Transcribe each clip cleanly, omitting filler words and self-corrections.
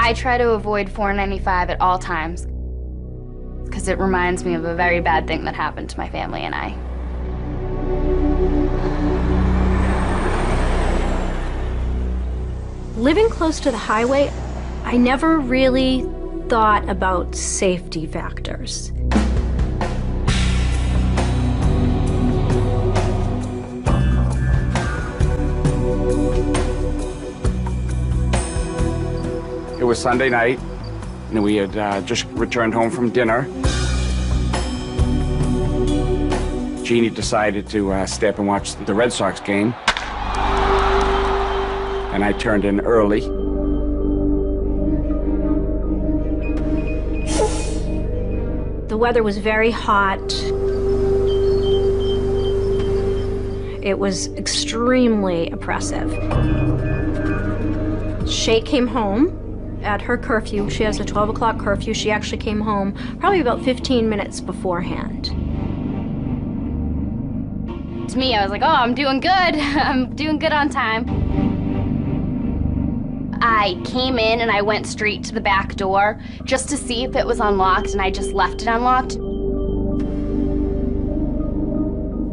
I try to avoid 495 at all times because it reminds me of a very bad thing that happened to my family and I. Living close to the highway, I never really thought about safety factors. It was Sunday night, and we had just returned home from dinner. Jeannie decided to stay up and watch the Red Sox game, and I turned in early. The weather was very hot. It was extremely oppressive. Shay came home at her curfew. She has a 12 o'clock curfew. She actually came home probably about 15 minutes beforehand. To me, I was like, oh, I'm doing good. I'm doing good on time. I came in and I went straight to the back door just to see if it was unlocked, and I just left it unlocked,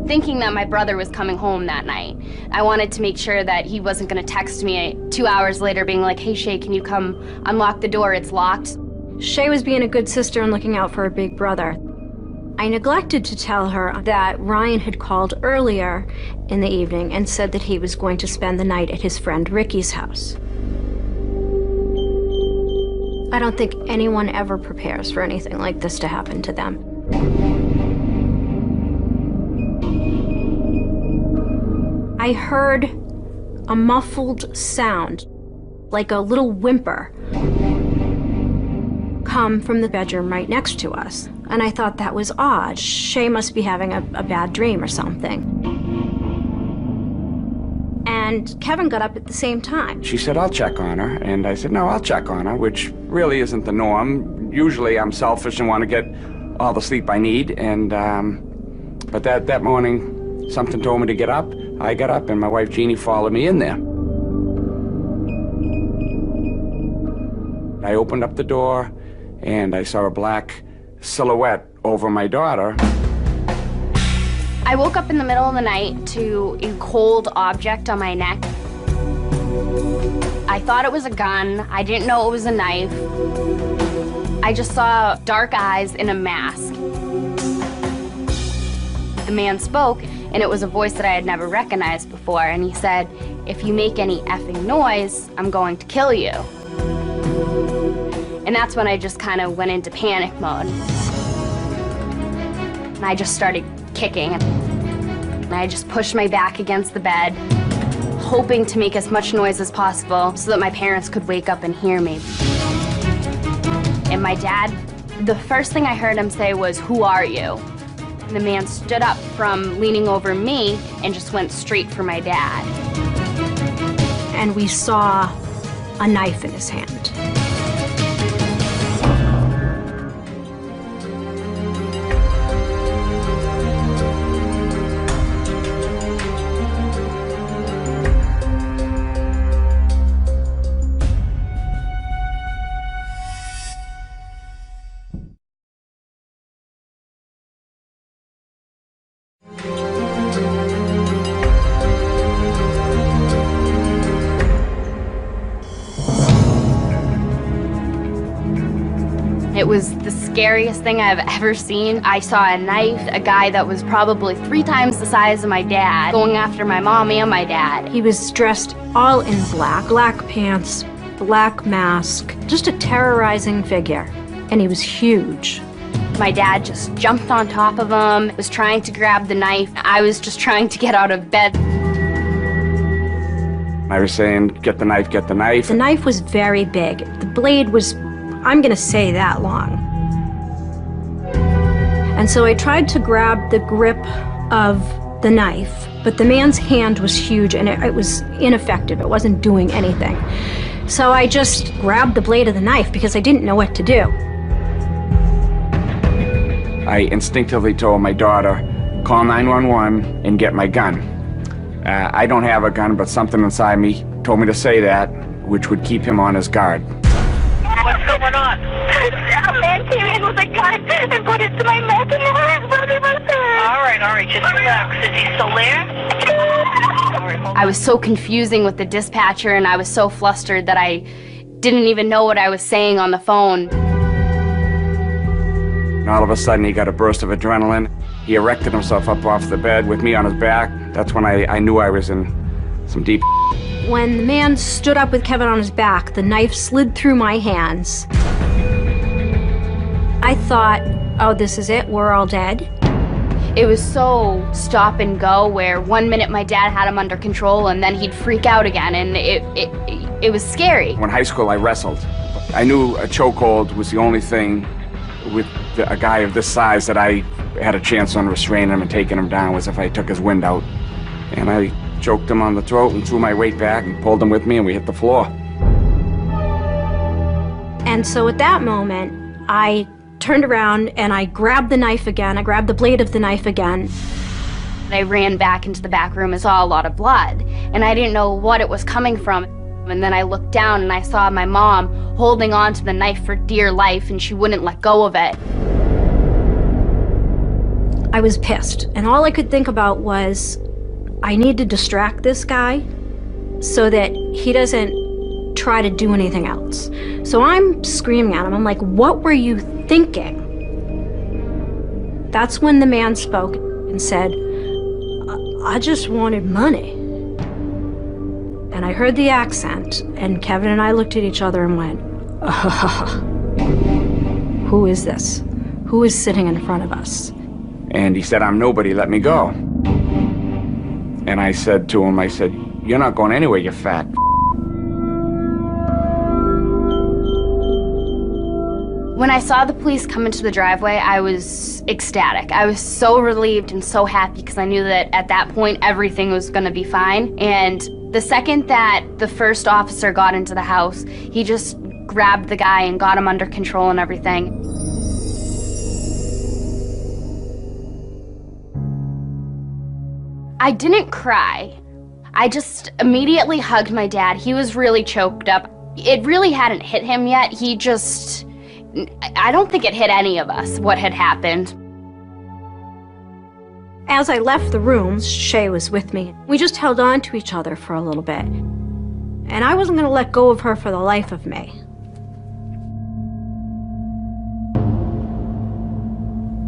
thinking that my brother was coming home that night. I wanted to make sure that he wasn't going to text me 2 hours later being like, hey, Shay, can you come unlock the door? It's locked. Shay was being a good sister and looking out for her big brother. I neglected to tell her that Ryan had called earlier in the evening and said that he was going to spend the night at his friend Ricky's house. I don't think anyone ever prepares for anything like this to happen to them. I heard a muffled sound, like a little whimper, come from the bedroom right next to us. And I thought that was odd. Shay must be having a bad dream or something. And Kevin got up at the same time. She said, I'll check on her. And I said, no, I'll check on her, which really isn't the norm. Usually I'm selfish and want to get all the sleep I need. And but that morning, something told me to get up. I got up and my wife Jeannie followed me in there. I opened up the door and I saw a black silhouette over my daughter. I woke up in the middle of the night to a cold object on my neck. I thought it was a gun. I didn't know it was a knife. I just saw dark eyes in a mask. The man spoke, and it was a voice that I had never recognized before, and he said, if you make any effing noise, I'm going to kill you. And that's when I just kind of went into panic mode. And I just started kicking. And I just pushed my back against the bed, hoping to make as much noise as possible so that my parents could wake up and hear me. And my dad, the first thing I heard him say was, who are you? And the man stood up from leaning over me and just went straight for my dad. And we saw a knife in his hand. It was the scariest thing I've ever seen. I saw a knife, a guy that was probably 3 times the size of my dad, going after my mom and my dad. He was dressed all in black, black pants, black mask, just a terrorizing figure. And he was huge. My dad just jumped on top of him, was trying to grab the knife. I was just trying to get out of bed. I was saying, get the knife, get the knife. The knife was very big. The blade was, I'm gonna say, that long. And so I tried to grab the grip of the knife, but the man's hand was huge and it was ineffective. It wasn't doing anything. So I just grabbed the blade of the knife because I didn't know what to do. I instinctively told my daughter, call 911 and get my gun. I don't have a gun, but something inside me told me to say that, which would keep him on his guard. What's going on? A man came in with a gun and put it to my neck and now his brother was there. All right, just relax. Is he still there? All right, hold on. I was so confusing with the dispatcher, and I was so flustered that I didn't even know what I was saying on the phone. And all of a sudden, he got a burst of adrenaline. He erected himself up off the bed with me on his back. That's when I knew I was in some deep. When the man stood up with Kevin on his back, the knife slid through my hands. I thought, oh, this is it, we're all dead. It was so stop and go, where 1 minute my dad had him under control and then he'd freak out again, and it was scary. When high school, I wrestled. I knew a chokehold was the only thing with a guy of this size that I had a chance on restraining him and taking him down was if I took his wind out. And I choked him on the throat and threw my weight back and pulled him with me, and we hit the floor. And so at that moment, I turned around and I grabbed the knife again. I grabbed the blade of the knife again. I ran back into the back room and saw a lot of blood, and I didn't know what it was coming from. And then I looked down and I saw my mom holding on to the knife for dear life, and she wouldn't let go of it. I was pissed, and all I could think about was, I need to distract this guy so that he doesn't try to do anything else. So I'm screaming at him. I'm like, what were you thinking? That's when the man spoke and said, I just wanted money. And I heard the accent, and Kevin and I looked at each other and went, who is this? Who is sitting in front of us? And he said, I'm nobody, let me go. And I said to him, you're not going anywhere, you fat. When I saw the police come into the driveway, I was ecstatic. I was so relieved and so happy because I knew that at that point everything was going to be fine. And the second that the first officer got into the house, he just grabbed the guy and got him under control and everything. I didn't cry. I just immediately hugged my dad. He was really choked up. It really hadn't hit him yet. I don't think it hit any of us, what had happened. As I left the room, Shay was with me. We just held on to each other for a little bit. And I wasn't going to let go of her for the life of me.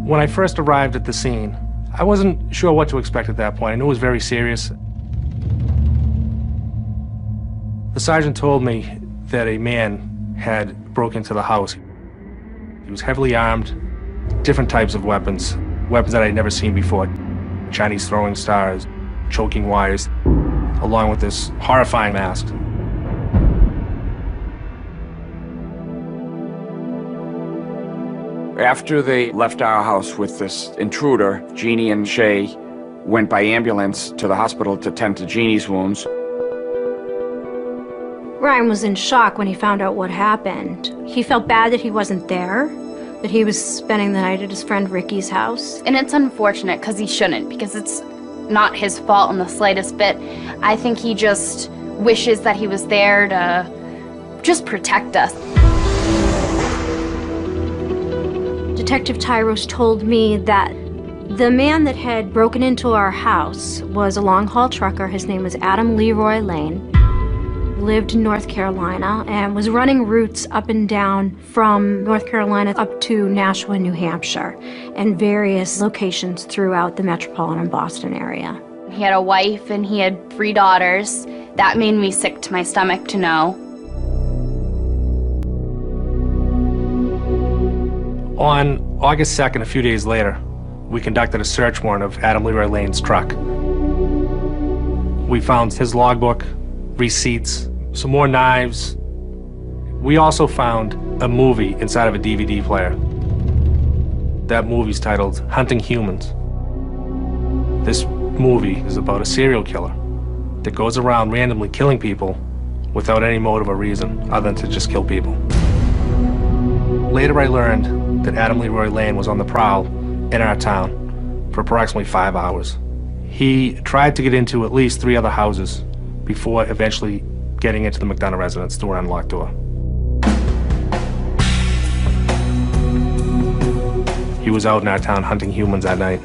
When I first arrived at the scene, I wasn't sure what to expect at that point. I knew it was very serious. The sergeant told me that a man had broken into the house. He was heavily armed, different types of weapons that I'd never seen before. Chinese throwing stars, choking wires, along with this horrifying mask. After they left our house with this intruder, Jeannie and Shay went by ambulance to the hospital to tend to Jeannie's wounds. Ryan was in shock when he found out what happened. He felt bad that he wasn't there, that he was spending the night at his friend Ricky's house. And it's unfortunate because he shouldn't, because it's not his fault in the slightest bit. I think he just wishes that he was there to just protect us. Detective Tyros told me that the man that had broken into our house was a long-haul trucker. His name was Adam Leroy Lane. Lived in North Carolina and was running routes up and down from North Carolina up to Nashua, New Hampshire, and various locations throughout the metropolitan Boston area. He had a wife and he had 3 daughters. That made me sick to my stomach to know. On August 2nd, a few days later, we conducted a search warrant of Adam Leroy Lane's truck. We found his logbook, receipts, some more knives. We also found a movie inside of a DVD player. That movie's titled Hunting Humans. This movie is about a serial killer that goes around randomly killing people without any motive or reason other than to just kill people. Later I learned that Adam Leroy Lane was on the prowl in our town for approximately 5 hours. He tried to get into at least 3 other houses before eventually getting into the McDonough residence through an unlocked door. he was out in our town hunting humans that night.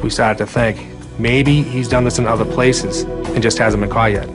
We started to think, maybe he's done this in other places and just hasn't been caught yet.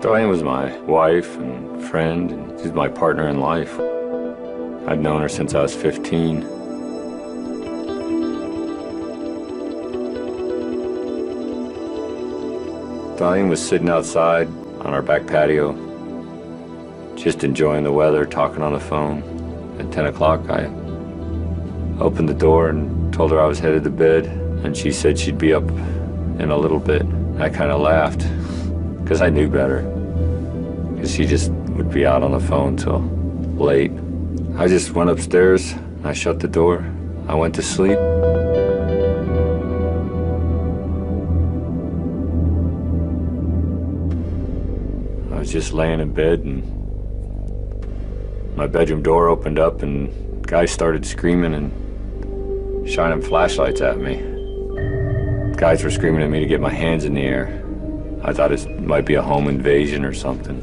Darlene was my wife and friend, and she's my partner in life. I'd known her since I was 15. Darlene was sitting outside on our back patio, just enjoying the weather, talking on the phone. At 10 o'clock, I opened the door and told her I was headed to bed, and she said she'd be up in a little bit. I kind of laughed, because I knew better. Because she just would be out on the phone till late. I just went upstairs, I shut the door, I went to sleep. I was just laying in bed, and my bedroom door opened up, and guys started screaming and shining flashlights at me. Guys were screaming at me to get my hands in the air. I thought it might be a home invasion or something.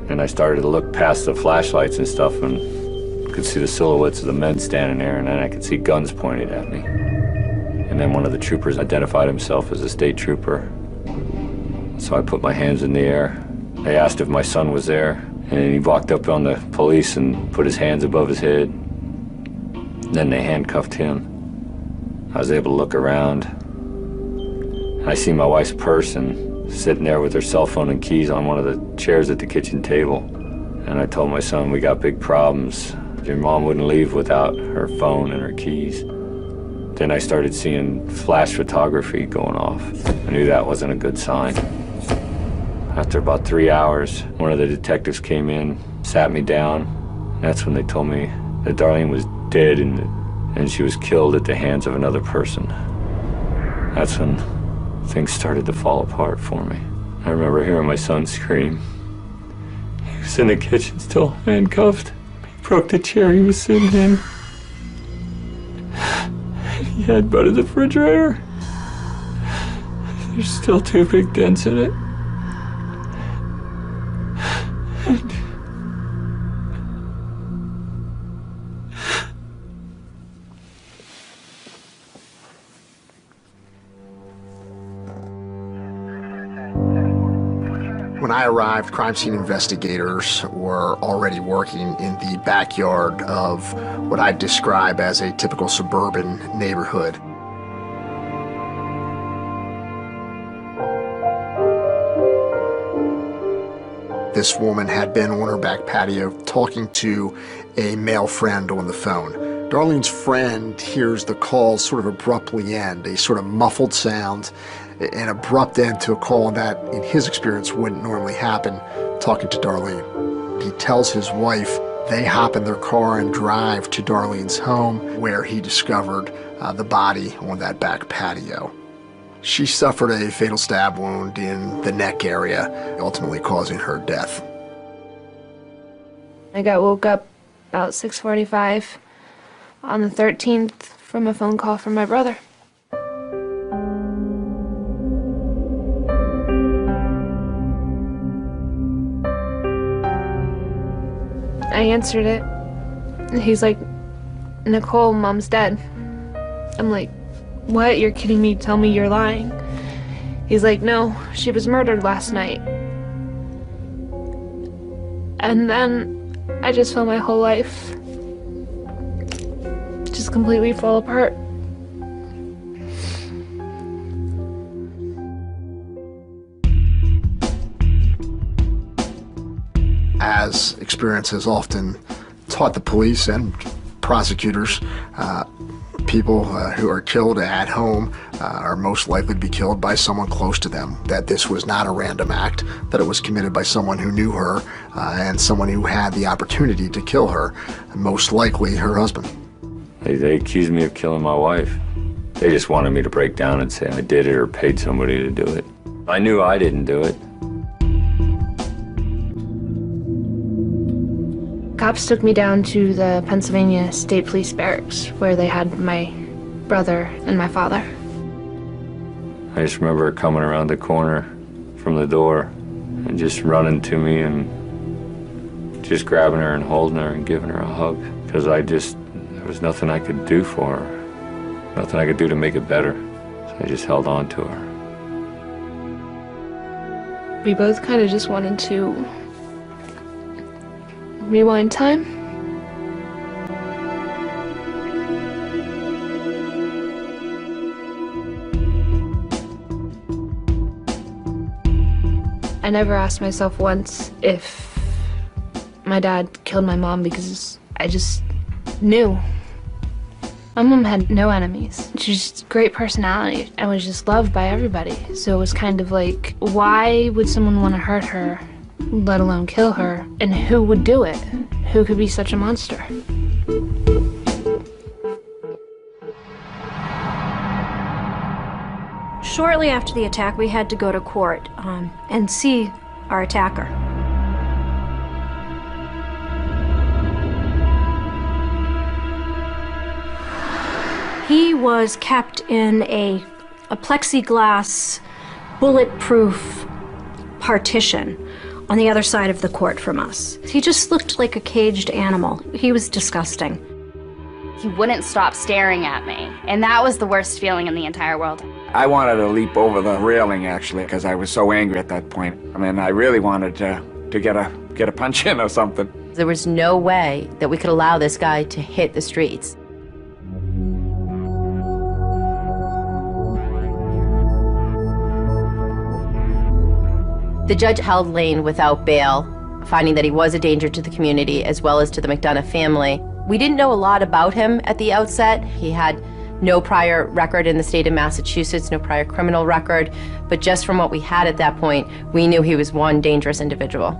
And I started to look past the flashlights and stuff and could see the silhouettes of the men standing there, and then I could see guns pointed at me. And then one of the troopers identified himself as a state trooper. So I put my hands in the air. They asked if my son was there, and he walked up on the police and put his hands above his head. Then they handcuffed him. I was able to look around. I see my wife's purse and sitting there with her cell phone and keys on one of the chairs at the kitchen table. And I told my son, we got big problems. Your mom wouldn't leave without her phone and her keys. Then I started seeing flash photography going off. I knew that wasn't a good sign. After about 3 hours, one of the detectives came in, sat me down. That's when they told me that Darlene was dead and she was killed at the hands of another person. That's when things started to fall apart for me. I remember hearing my son scream. He was in the kitchen still handcuffed. He broke the chair he was sitting in. He headbutted the refrigerator. There's still 2 big dents in it. When I arrived, crime scene investigators were already working in the backyard of what I'd describe as a typical suburban neighborhood. This woman had been on her back patio talking to a male friend on the phone. Darlene's friend hears the call sort of abruptly end, a sort of muffled sound, an abrupt end to a call that, in his experience, wouldn't normally happen, talking to Darlene. He tells his wife they hop in their car and drive to Darlene's home, where he discovered the body on that back patio. She suffered a fatal stab wound in the neck area, ultimately causing her death. I got woke up about 6:45 on the 13th from a phone call from my brother. I answered it. He's like, Nicole, Mom's dead. I'm like, what? You're kidding me? Tell me you're lying. He's like, no, she was murdered last night. And then I just felt my whole life just completely fall apart. As experience has often taught the police and prosecutors, people who are killed at home are most likely to be killed by someone close to them, that this was not a random act, that it was committed by someone who knew her and someone who had the opportunity to kill her, most likely her husband. They accused me of killing my wife. They just wanted me to break down and say I did it or paid somebody to do it. I knew I didn't do it. Cops took me down to the Pennsylvania State Police Barracks, where they had my brother and my father. I just remember her coming around the corner from the door and just running to me and just grabbing her and holding her and giving her a hug. Because there was nothing I could do for her. Nothing I could do to make it better. So I just held on to her. We both kind of just wanted to rewind time. I never asked myself once if my dad killed my mom because I just knew. My mom had no enemies. She was just a great personality and was just loved by everybody. So it was kind of like, why would someone want to hurt her, let alone kill her? And who would do it? Who could be such a monster? Shortly after the attack, we had to go to court and see our attacker. He was kept in a plexiglass, bulletproof partition on the other side of the court from us. He just looked like a caged animal. He was disgusting. He wouldn't stop staring at me, and that was the worst feeling in the entire world. I wanted to leap over the railing, actually, because I was so angry at that point. I mean, I really wanted to get a punch in or something. There was no way that we could allow this guy to hit the streets. The judge held Lane without bail, finding that he was a danger to the community as well as to the McDonough family. We didn't know a lot about him at the outset. He had no prior record in the state of Massachusetts, no prior criminal record, but just from what we had at that point, we knew he was one dangerous individual.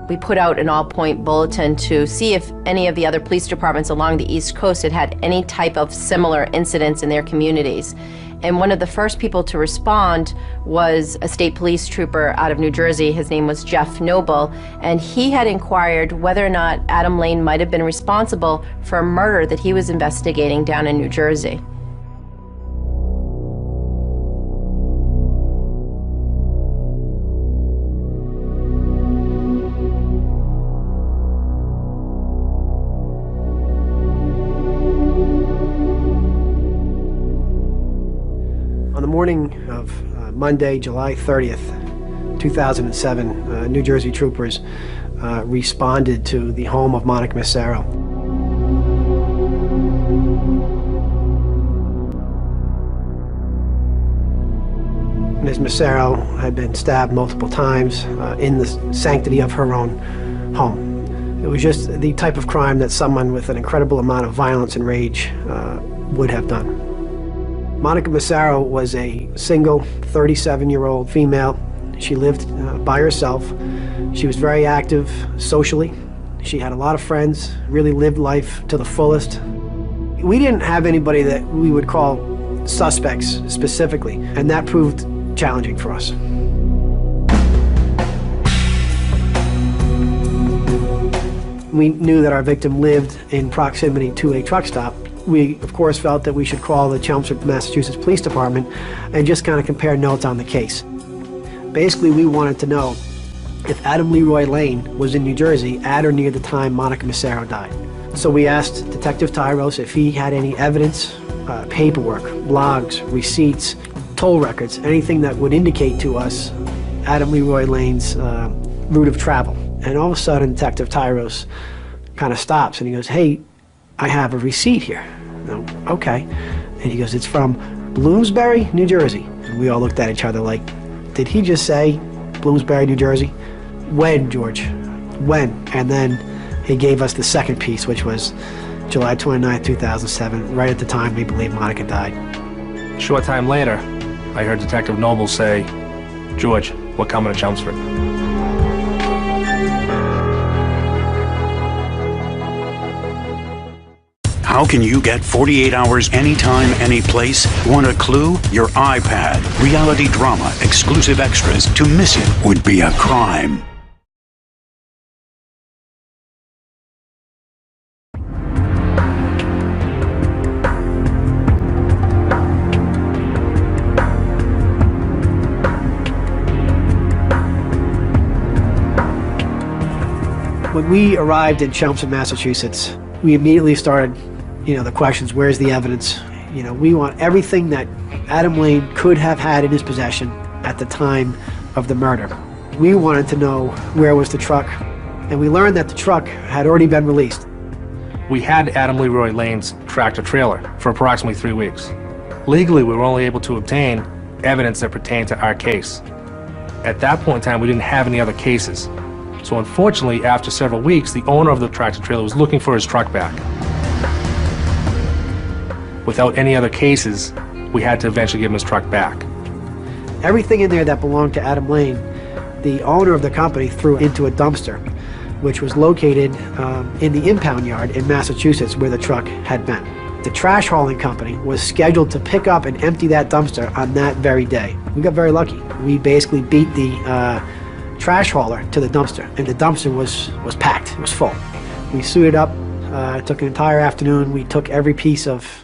We put out an all-point bulletin to see if any of the other police departments along the East Coast had had any type of similar incidents in their communities. And one of the first people to respond was a state police trooper out of New Jersey. His name was Jeff Noble, and he had inquired whether or not Adam Lane might have been responsible for a murder that he was investigating down in New Jersey. On the morning of Monday, July 30th, 2007, New Jersey troopers responded to the home of Monica Massaro. Ms. Massaro had been stabbed multiple times in the sanctity of her own home. It was just the type of crime that someone with an incredible amount of violence and rage would have done. Monica Massaro was a single 37-year-old female. She lived by herself. She was very active socially. She had a lot of friends, really lived life to the fullest. We didn't have anybody that we would call suspects specifically, and that proved challenging for us. We knew that our victim lived in proximity to a truck stop. We, of course, felt that we should call the Chelmsford, Massachusetts Police Department and just kind of compare notes on the case. Basically, we wanted to know if Adam Leroy Lane was in New Jersey at or near the time Monica Massaro died. So we asked Detective Tyros if he had any evidence, paperwork, logs, receipts, toll records, anything that would indicate to us Adam Leroy Lane's route of travel. And all of a sudden, Detective Tyros kind of stops and he goes, "Hey, I have a receipt here." Okay. And he goes, "It's from Bloomsbury, New Jersey." And we all looked at each other like, did he just say Bloomsbury, New Jersey? When, George? When? And then he gave us the second piece, which was July 29, 2007, right at the time we believe Monica died. Short time later, I heard Detective Noble say, "George, we're coming to Chelmsford." How can you get 48 hours anytime, any place? Want a clue? Your iPad. Reality drama, exclusive extras. To miss it would be a crime. When we arrived in Chelmsford, Massachusetts, we immediately started, the questions, where's the evidence? We want everything that Adam Lane could have had in his possession at the time of the murder. We wanted to know where was the truck, and we learned that the truck had already been released. We had Adam Leroy Lane's tractor trailer for approximately 3 weeks. Legally, we were only able to obtain evidence that pertained to our case. At that point in time, we didn't have any other cases. So unfortunately, after several weeks, the owner of the tractor trailer was looking for his truck back. Without any other cases, we had to eventually give him his truck back. Everything in there that belonged to Adam Lane, the owner of the company threw into a dumpster, which was located in the impound yard in Massachusetts where the truck had been. The trash hauling company was scheduled to pick up and empty that dumpster on that very day. We got very lucky. We basically beat the trash hauler to the dumpster, and the dumpster was packed. It was full. We suited up. It took an entire afternoon. We took every piece of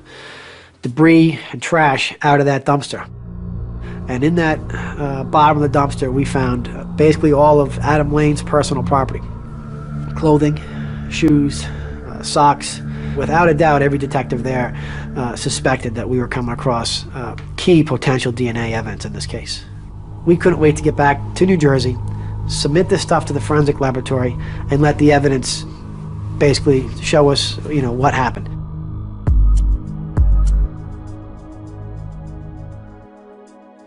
debris and trash out of that dumpster. And in that bottom of the dumpster, we found basically all of Adam Lane's personal property. Clothing, shoes, socks. Without a doubt, every detective there suspected that we were coming across key potential DNA evidence in this case. We couldn't wait to get back to New Jersey, submit this stuff to the forensic laboratory, and let the evidence basically show us, what happened.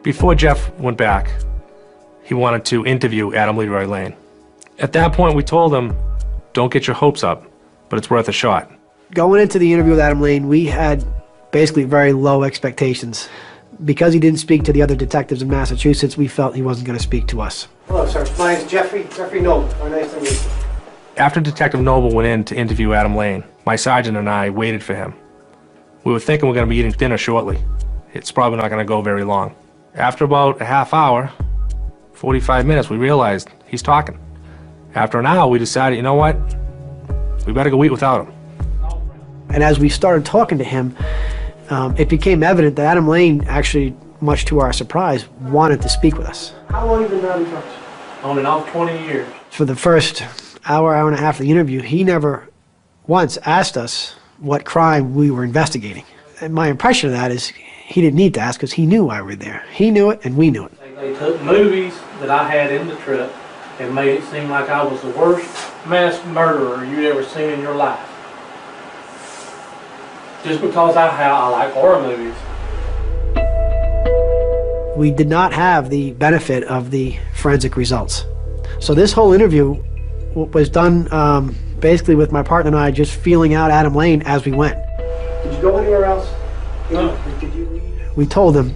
Before Jeff went back, he wanted to interview Adam Leroy Lane. At that point, we told him, don't get your hopes up, but it's worth a shot. Going into the interview with Adam Lane, we had basically very low expectations. Because he didn't speak to the other detectives in Massachusetts, we felt he wasn't going to speak to us. Hello, sir. My name's Jeffrey Noble. Very nice to meet you. After Detective Noble went in to interview Adam Lane, my sergeant and I waited for him. We were thinking we're going to be eating dinner shortly. It's probably not going to go very long. After about a half hour, 45 minutes, we realized he's talking. After an hour, we decided, you know what? We better go eat without him. And as we started talking to him, it became evident that Adam Lane actually, much to our surprise, wanted to speak with us. How long have you been driving trucks? On and off 20 years. For the first hour and a half of the interview, he never once asked us what crime we were investigating. And my impression of that is he didn't need to ask because he knew why we were there. He knew it and we knew it. They took movies that I had in the truck and made it seem like I was the worst mass murderer you'd ever seen in your life. Just because I like horror movies. We did not have the benefit of the forensic results. So this whole interview was done basically with my partner and I just feeling out Adam Lane as we went. Did you go anywhere else? No. Did you leave? We told him,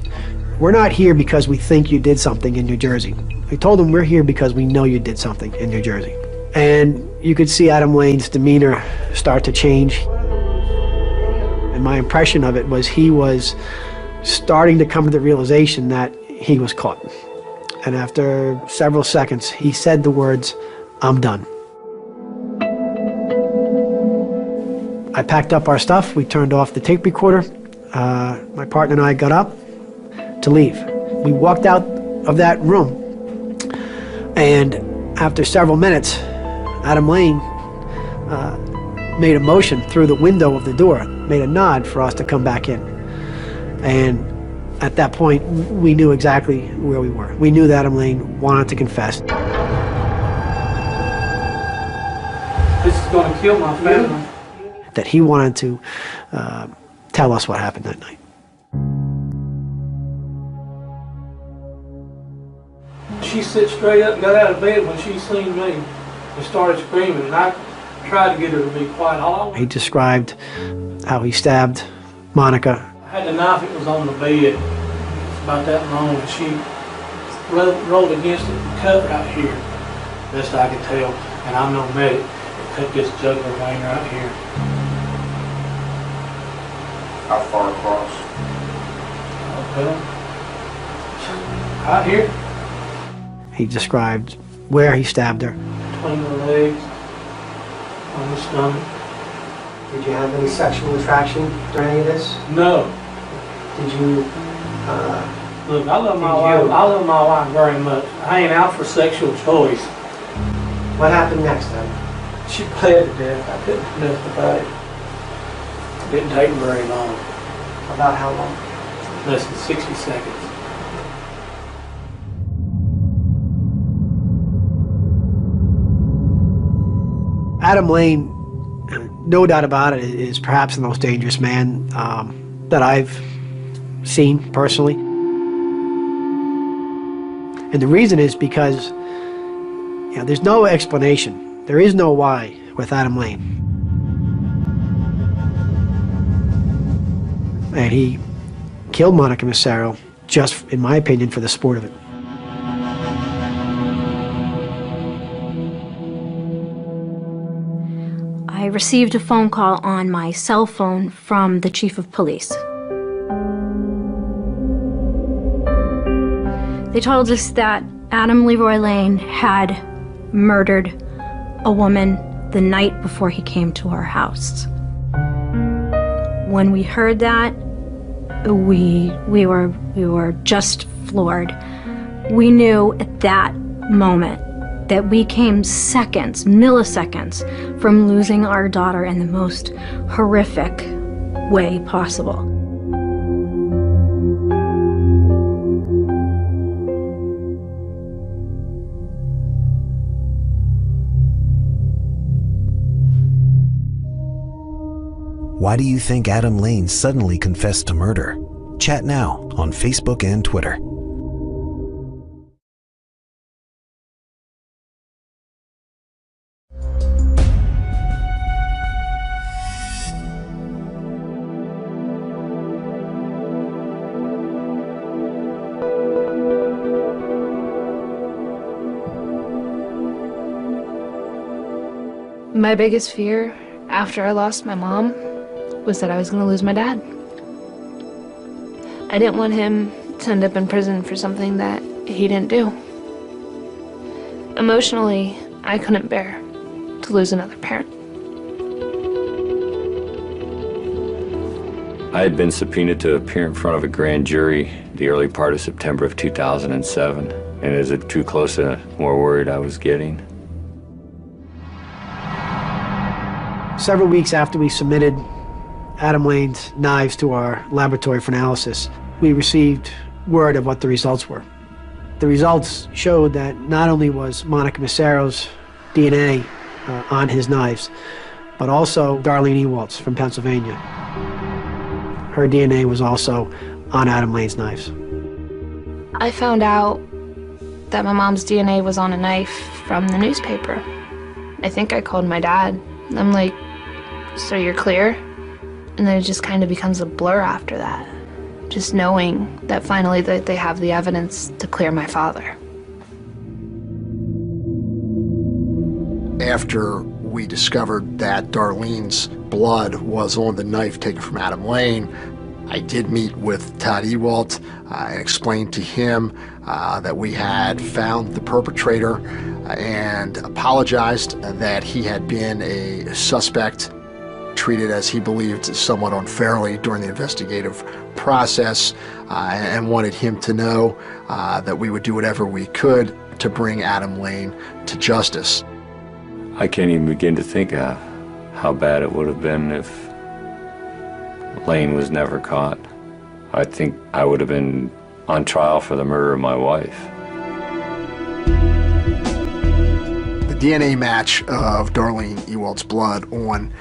we're not here because we think you did something in New Jersey. We told him we're here because we know you did something in New Jersey. And you could see Adam Lane's demeanor start to change. And my impression of it was he was starting to come to the realization that he was caught. And after several seconds, he said the words, "I'm done." I packed up our stuff. We turned off the tape recorder. My partner and I got up to leave. We walked out of that room. And after several minutes, Adam Lane made a motion through the window of the door, made a nod for us to come back in. And at that point, we knew exactly where we were. We knew that Adam Lane wanted to confess. This is going to kill my family. That he wanted to tell us what happened that night. She sat straight up and got out of bed when she seen me and started screaming, and I tried to get her to be quiet. He described how he stabbed Monica. I had the knife, it was on the bed. It's about that long, and she rolled against it and cut right here. Best I could tell, and I'm no medic. It cut this jugular vein right here. How far across? Out here. He described where he stabbed her. Between the legs, on the stomach. Did you have any sexual attraction during any of this? No. Did you, Look, I love my wife. I love my wife very much. I ain't out for sexual choice. What happened next then? She bled to death. I couldn't do nothing about it. It didn't take very long. About how long? Less than 60 seconds. Adam Lane, no doubt about it, is perhaps the most dangerous man that I've seen personally. And the reason is because there's no explanation. There is no why with Adam Lane. And he killed Monica Massaro just, in my opinion, for the sport of it. I received a phone call on my cell phone from the chief of police. They told us that Adam Leroy Lane had murdered a woman the night before he came to our house. When we heard that, we were just floored. We knew at that moment that we came seconds, milliseconds, from losing our daughter in the most horrific way possible. Why do you think Adam Lane suddenly confessed to murder? Chat now on Facebook and Twitter. My biggest fear after I lost my mom was that I was going to lose my dad. I didn't want him to end up in prison for something that he didn't do. Emotionally, I couldn't bear to lose another parent. I had been subpoenaed to appear in front of a grand jury the early part of September of 2007, and as it drew closer, the more worried I was getting. Several weeks after we submitted Adam Lane's knives to our laboratory for analysis, we received word of what the results were. The results showed that not only was Monica Massaro's DNA on his knives, but also Darlene Ewald's from Pennsylvania. Her DNA was also on Adam Lane's knives. I found out that my mom's DNA was on a knife from the newspaper. I think I called my dad. I'm like, so you're clear? And then it just kind of becomes a blur after that. Just knowing that finally that they have the evidence to clear my father. After we discovered that Darlene's blood was on the knife taken from Adam Lane, I did meet with Todd Ewald and explained to him that we had found the perpetrator and apologized that he had been a suspect treated as he believed somewhat unfairly during the investigative process, and wanted him to know that we would do whatever we could to bring Adam Lane to justice. I can't even begin to think of how bad it would have been if Lane was never caught. I think I would have been on trial for the murder of my wife. The DNA match of Darlene Ewald's blood on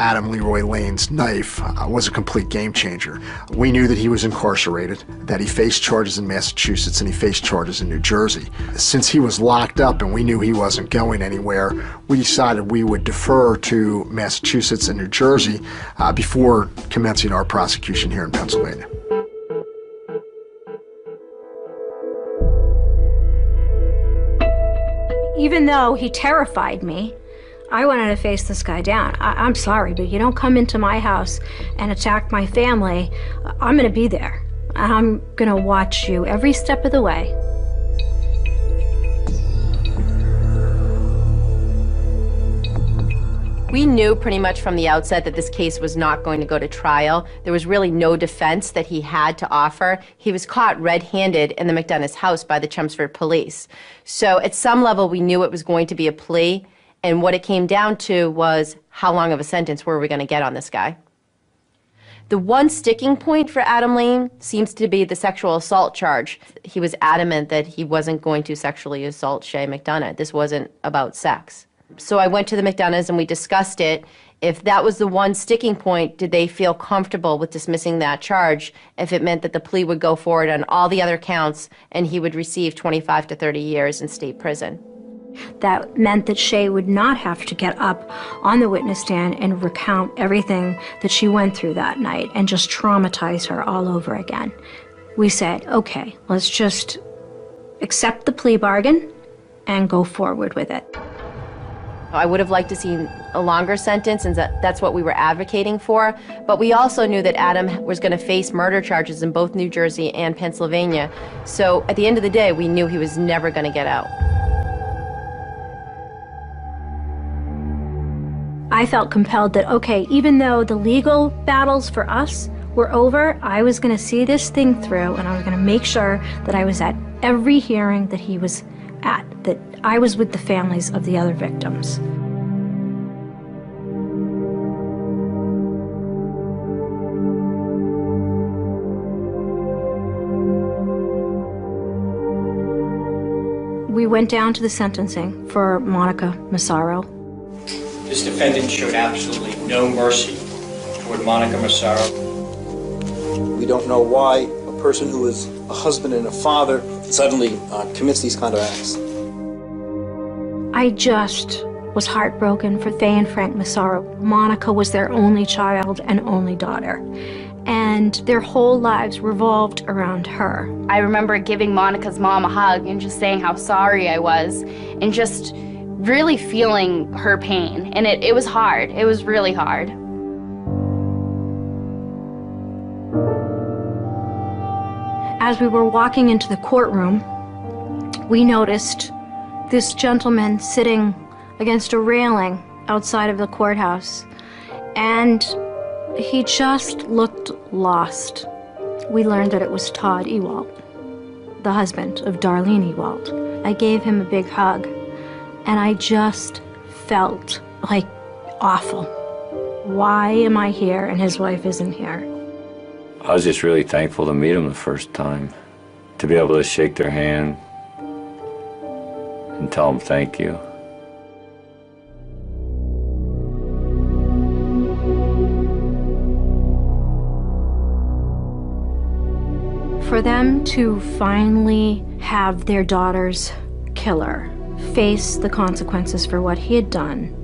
Adam Leroy Lane's knife was a complete game changer. We knew that he was incarcerated, that he faced charges in Massachusetts and he faced charges in New Jersey. Since he was locked up and we knew he wasn't going anywhere, we decided we would defer to Massachusetts and New Jersey before commencing our prosecution here in Pennsylvania. Even though he terrified me, I wanted to face this guy down. I'm sorry, but you don't come into my house and attack my family. I'm gonna be there. I'm gonna watch you every step of the way. We knew pretty much from the outset that this case was not going to go to trial. There was really no defense that he had to offer. He was caught red-handed in the McDonough's house by the Chelmsford police. So at some level, we knew it was going to be a plea, and what it came down to was how long of a sentence were we going to get on this guy. The one sticking point for Adam Lane seems to be the sexual assault charge. He was adamant that he wasn't going to sexually assault Shay McDonough. This wasn't about sex. So I went to the McDonoughs and we discussed it. If that was the one sticking point, did they feel comfortable with dismissing that charge if it meant that the plea would go forward on all the other counts and he would receive 25 to 30 years in state prison? That meant that Shay would not have to get up on the witness stand and recount everything that she went through that night and just traumatize her all over again. We said, okay, let's just accept the plea bargain and go forward with it. I would have liked to see a longer sentence, and that's what we were advocating for. But we also knew that Adam was going to face murder charges in both New Jersey and Pennsylvania. So at the end of the day, we knew he was never going to get out. I felt compelled that, okay, even though the legal battles for us were over, I was going to see this thing through, and I was going to make sure that I was at every hearing that he was at, that I was with the families of the other victims. We went down to the sentencing for Monica Massaro. This defendant showed absolutely no mercy toward Monica Massaro. We don't know why a person who is a husband and a father suddenly commits these kind of acts. I just was heartbroken for Faye and Frank Massaro. Monica was their only child and only daughter, and their whole lives revolved around her. I remember giving Monica's mom a hug and just saying how sorry I was and just really feeling her pain. And it was hard. It was really hard. As we were walking into the courtroom, we noticed this gentleman sitting against a railing outside of the courthouse, and he just looked lost. We learned that it was Todd Ewald, the husband of Darlene Ewald. I gave him a big hug, and I just felt like awful. Why am I here and his wife isn't here? I was just really thankful to meet them the first time, to be able to shake their hand and tell them thank you. For them to finally have their daughter's killer face the consequences for what he had done,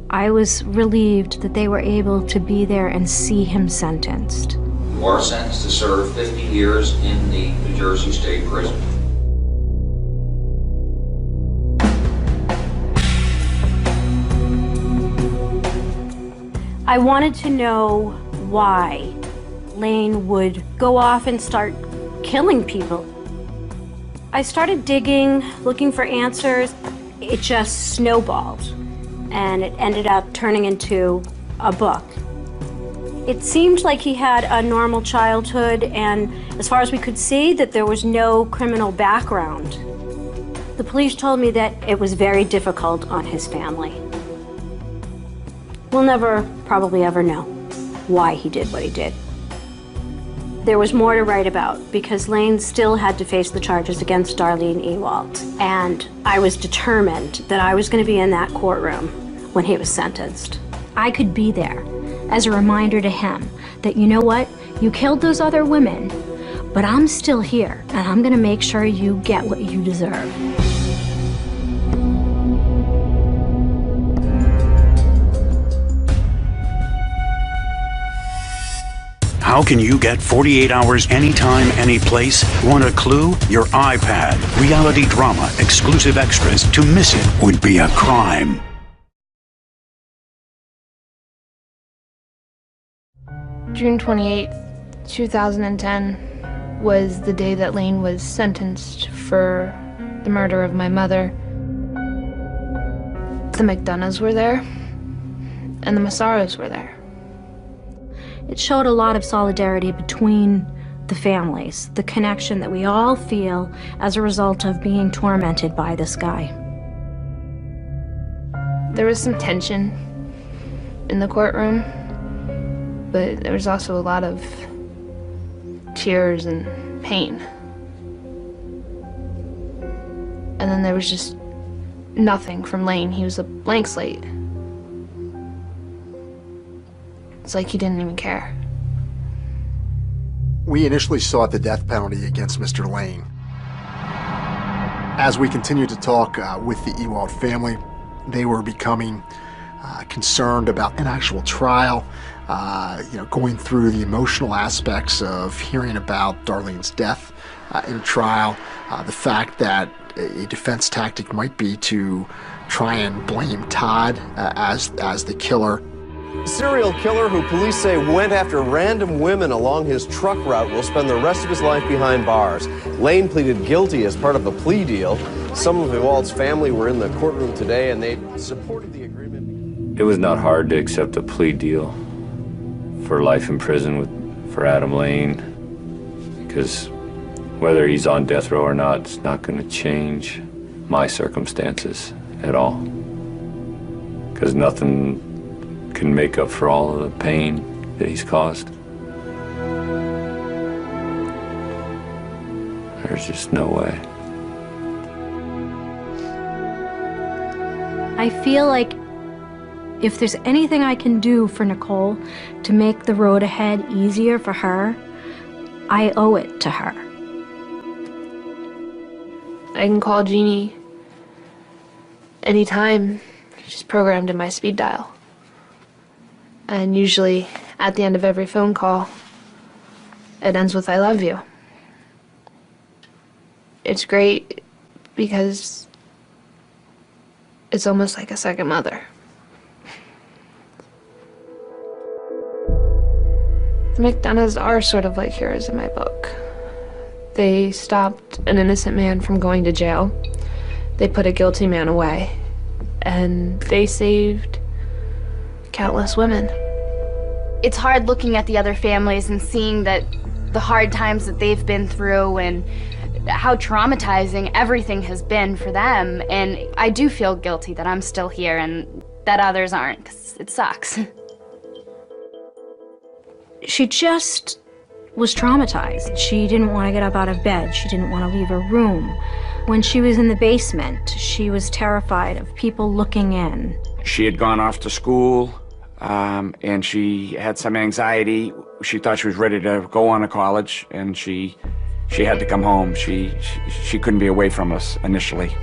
I was relieved that they were able to be there and see him sentenced. You are sentenced to serve 50 years in the New Jersey State Prison. I wanted to know why Lane would go off and start killing people. I started digging, looking for answers. It just snowballed, and it ended up turning into a book. It seemed like he had a normal childhood, and as far as we could see, that there was no criminal background. The police told me that it was very difficult on his family. We'll never probably ever know why he did what he did. There was more to write about because Lane still had to face the charges against Darlene Ewald, and I was determined that I was going to be in that courtroom when he was sentenced. I could be there as a reminder to him that, you know what, you killed those other women, but I'm still here, and I'm going to make sure you get what you deserve. How can you get 48 hours anytime, any place? Want a clue? Your iPad. Reality drama, exclusive extras. To miss it would be a crime. June 28th, 2010 was the day that Lane was sentenced for the murder of my mother. The McDonoughs were there, and the Massaros were there. It showed a lot of solidarity between the families, the connection that we all feel as a result of being tormented by this guy. There was some tension in the courtroom, but there was also a lot of tears and pain. And then there was just nothing from Lane. He was a blank slate. It's like he didn't even care. We initially sought the death penalty against Mr. Lane. As we continued to talk with the Ewald family, they were becoming concerned about an actual trial, going through the emotional aspects of hearing about Darlene's death in trial, the fact that a defense tactic might be to try and blame Todd as the killer. Serial killer who police say went after random women along his truck route will spend the rest of his life behind bars. Lane pleaded guilty as part of the plea deal. Some of Ewald's family were in the courtroom today and they supported the agreement. It was not hard to accept a plea deal for life in prison for Adam Lane, because whether he's on death row or not, it's not going to change my circumstances at all. Because nothing can make up for all of the pain that he's caused. There's just no way. I feel like if there's anything I can do for Nicole to make the road ahead easier for her, I owe it to her. I can call Jeannie anytime. She's programmed in my speed dial. And usually, at the end of every phone call, it ends with, "I love you." It's great because it's almost like a second mother. The McDonoughs are sort of like heroes in my book. They stopped an innocent man from going to jail. They put a guilty man away. And they saved countless women. It's hard looking at the other families and seeing that the hard times that they've been through and how traumatizing everything has been for them. And I do feel guilty that I'm still here and that others aren't, because it sucks. She just was traumatized. She didn't want to get up out of bed. She didn't want to leave her room. When she was in the basement, she was terrified of people looking in. She had gone off to school, and she had some anxiety. She thought she was ready to go on to college, and she had to come home. She couldn't be away from us initially.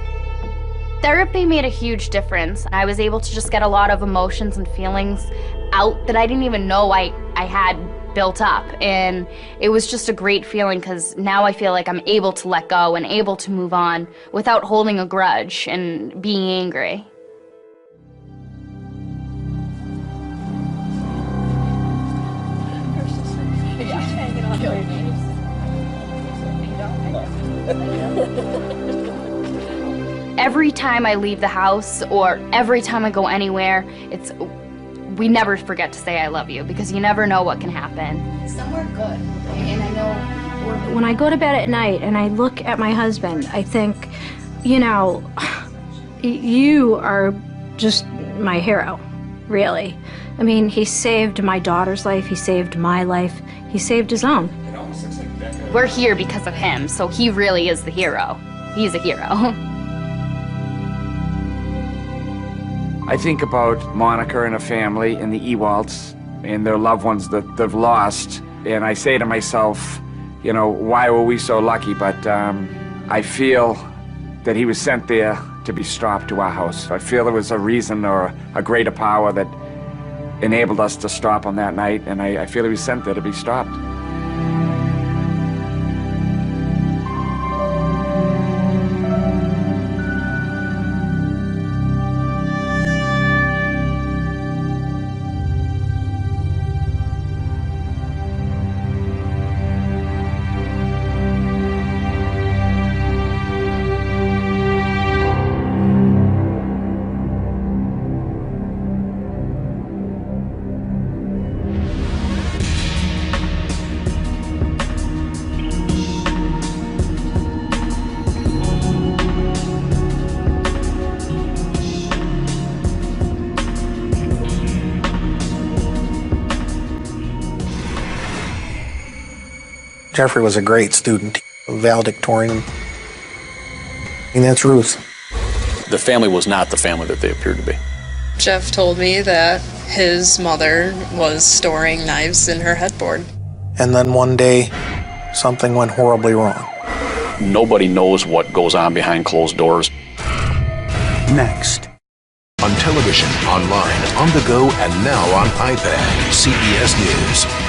Therapy made a huge difference. I was able to just get a lot of emotions and feelings out that I didn't even know I had built up. And it was just a great feeling because now I feel like I'm able to let go and able to move on without holding a grudge and being angry. Every time I leave the house or every time I go anywhere, we never forget to say I love you because you never know what can happen. Somewhere good, and I know. When I go to bed at night and I look at my husband, I think, you are just my hero, really. I mean, he saved my daughter's life, he saved my life, he saved his own. We're here because of him, so he really is the hero. He's a hero. I think about Monica and her family and the Ewalds and their loved ones that they've lost, and I say to myself, why were we so lucky? But I feel that he was sent there to be stopped to our house. I feel there was a reason or a greater power that enabled us to stop on that night, and I feel he was sent there to be stopped. Jeffrey was a great student, valedictorian. And that's Ruth. The family was not the family that they appeared to be. Jeff told me that his mother was storing knives in her headboard. And then one day, something went horribly wrong. Nobody knows what goes on behind closed doors. Next. On television, online, on the go, and now on iPad, CBS News.